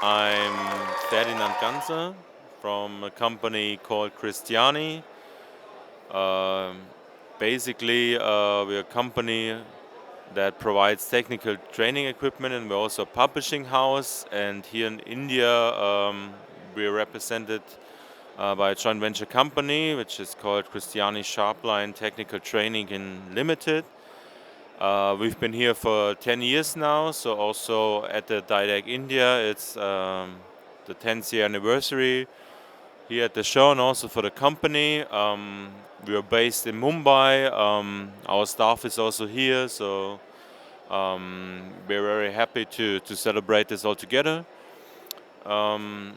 I'm Ferdinand Ganser from a company called Christiani. Um, we're a company that provides technical training equipment, and we're also a publishing house. And here in India, we're represented by a joint venture company, which is called Christiani Sharpline Technical Training in Limited. We've been here for 10 years now, so also at the DIDEC India, it's the 10th year anniversary here at the show and also for the company. We are based in Mumbai. Our staff is also here, so we're very happy to celebrate this all together. Um,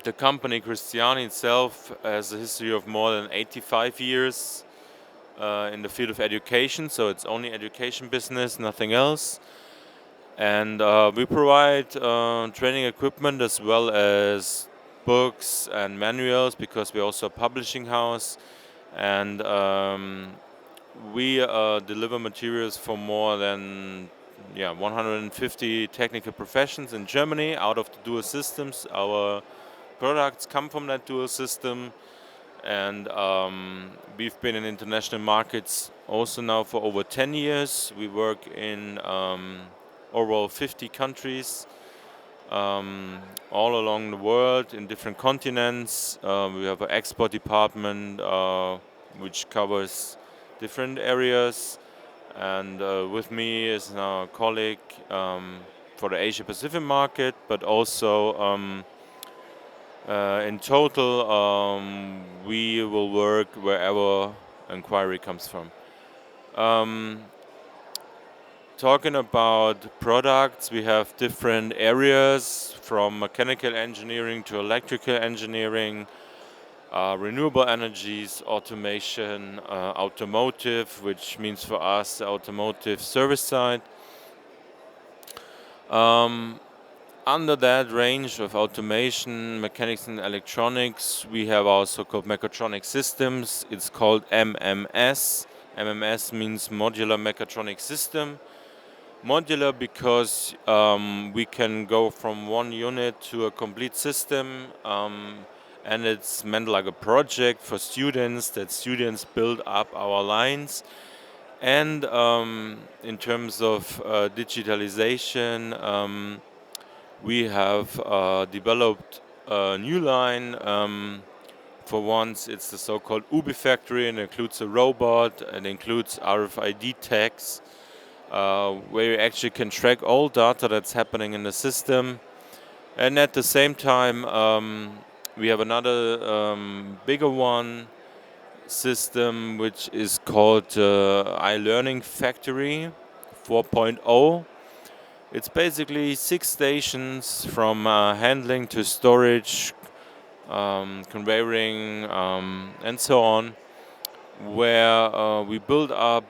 the company Christiani itself has a history of more than 85 years in the field of education, so it's only education business, nothing else. And we provide training equipment as well as books and manuals because we're also a publishing house. And we deliver materials for more than 150 technical professions in Germany out of the dual systems. Our products come from that dual system. And we've been in international markets also now for over 10 years. We work in overall 50 countries all along the world in different continents. We have an export department which covers different areas. And with me is now a colleague for the Asia Pacific market, but also in total, we will work wherever inquiry comes from. Um, Talking about products, we have different areas from mechanical engineering to electrical engineering, renewable energies, automation, automotive, which means for us the automotive service side. Um, Under that range of automation, mechanics and electronics, we have our so-called mechatronic systems. It's called MMS. MMS means modular mechatronic system. Modular because we can go from one unit to a complete system, and it's meant like a project for students that students build up our lines. And in terms of digitalization, we have developed a new line. For once, it's the so-called UBI factory, and it includes a robot and includes RFID tags, where you actually can track all data that's happening in the system. And at the same time, we have another bigger one system, which is called iLearning Factory 4.0. It's basically 6 stations from handling to storage, conveying, and so on, where we build up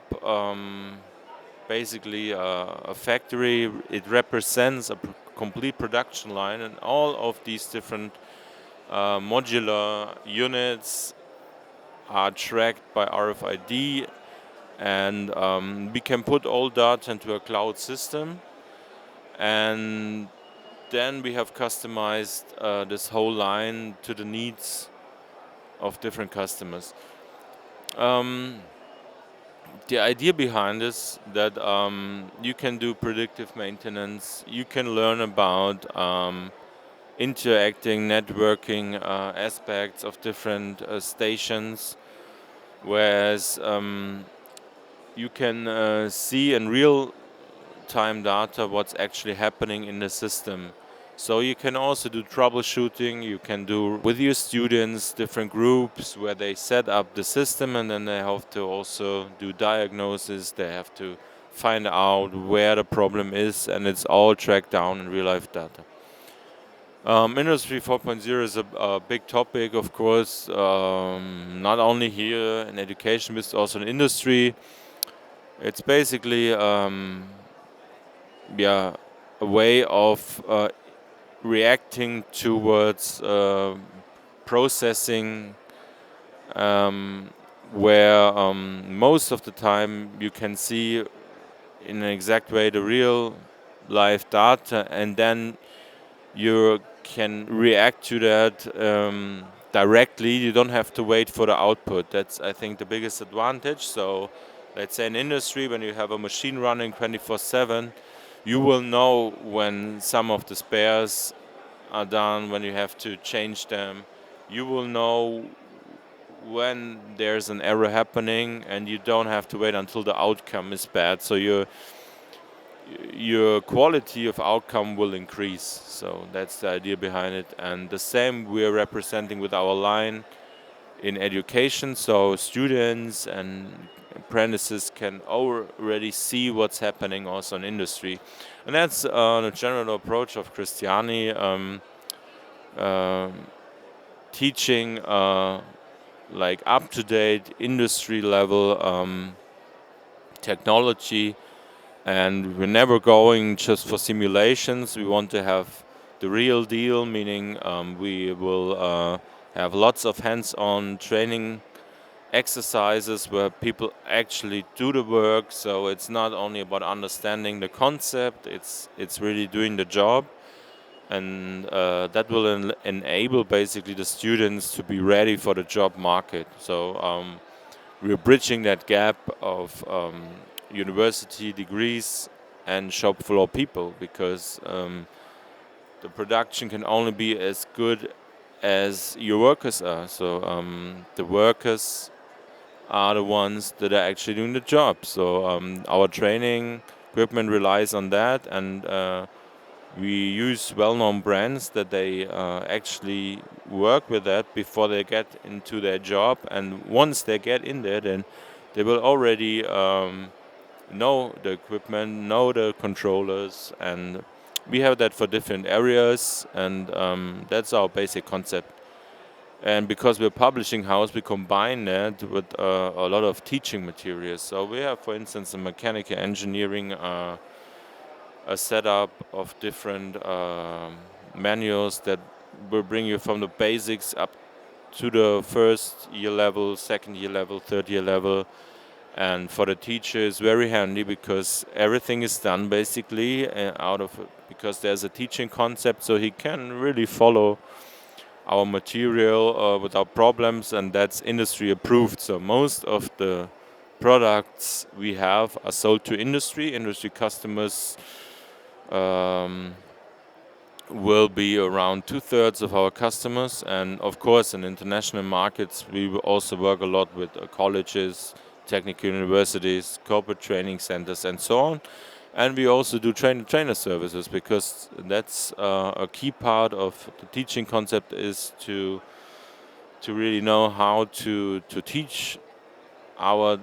basically a factory. It represents a complete production line, and all of these different modular units are tracked by RFID, and we can put all data into a cloud system. And then we have customized this whole line to the needs of different customers. Um, the idea behind this that you can do predictive maintenance, you can learn about interacting, networking aspects of different stations, whereas you can see in real time data what's actually happening in the system. So you can also do troubleshooting, you can do with your students different groups where they set up the system, and then they have to also do diagnosis, they have to find out where the problem is, and it's all tracked down in real life data. Industry 4.0 is a big topic, of course, not only here in education, but also in industry. It's basically a way of reacting towards processing, where most of the time you can see in an exact way the real life data, and then you can react to that directly. You don't have to wait for the output. That's, I think, the biggest advantage. So let's say in industry, when you have a machine running 24/7, you will know when some of the spares are done, when you have to change them. You will know when there's an error happening, and you don't have to wait until the outcome is bad. So your quality of outcome will increase. So that's the idea behind it. And the same we're representing with our line in education. So students and apprentices can already see what's happening also in industry. And that's the general approach of Christiani, um teaching like up-to-date industry level technology. And we're never going just for simulations. We want to have the real deal, meaning we will have lots of hands-on training exercises where people actually do the work. So it's not only about understanding the concept; it's really doing the job, and that will enable basically the students to be ready for the job market. So we're bridging that gap of university degrees and shop floor people, because the production can only be as good as your workers are. So the workers are the ones that are actually doing the job. So our training equipment relies on that, and we use well-known brands that they actually work with that before they get into their job. And once they get in there, then they will already know the equipment, know the controllers, and we have that for different areas, and that's our basic concept. And because we're a publishing house, we combine that with a lot of teaching materials. So we have, for instance, a mechanical engineering, a setup of different manuals that will bring you from the basics up to the first year level, second year level, third year level. And for the teacher, it's very handy because everything is done basically because there's a teaching concept, so he can really follow our material without problems, and that's industry approved. So most of the products we have are sold to industry customers. um, will be around 2/3 of our customers. And of course, in international markets, we will also work a lot with colleges, technical universities, corporate training centers, and so on. And we also do trainer services, because that's a key part of the teaching concept, is to really know how to teach our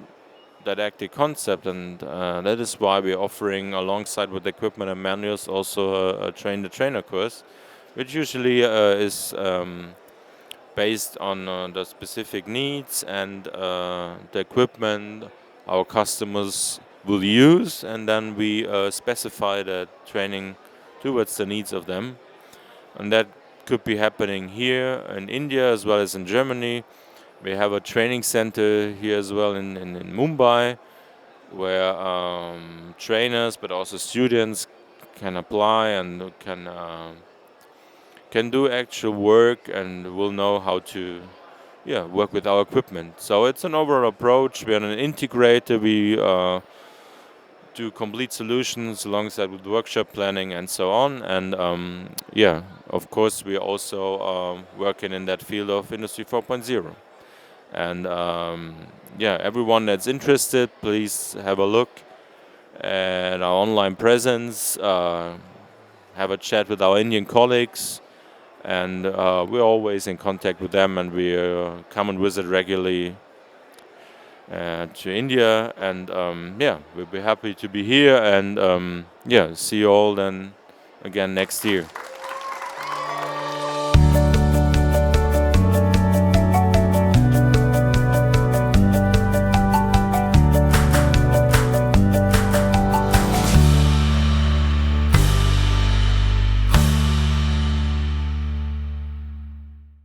didactic concept. And that is why we're offering, alongside with equipment and manuals, also a train the trainer course, which usually is based on the specific needs and the equipment our customers will use, and then we specify the training towards the needs of them. And that could be happening here in India as well as in Germany. We have a training center here as well in Mumbai, where trainers but also students can apply and can do actual work and will know how to work with our equipment. So it's an overall approach. We're an integrator. We do complete solutions alongside with workshop planning and so on. And of course, we're also working in that field of Industry 4.0. And everyone that's interested, please have a look at our online presence, have a chat with our Indian colleagues, and we're always in contact with them, and we come and visit regularly to India. And we'll be happy to be here, and see you all then again next year.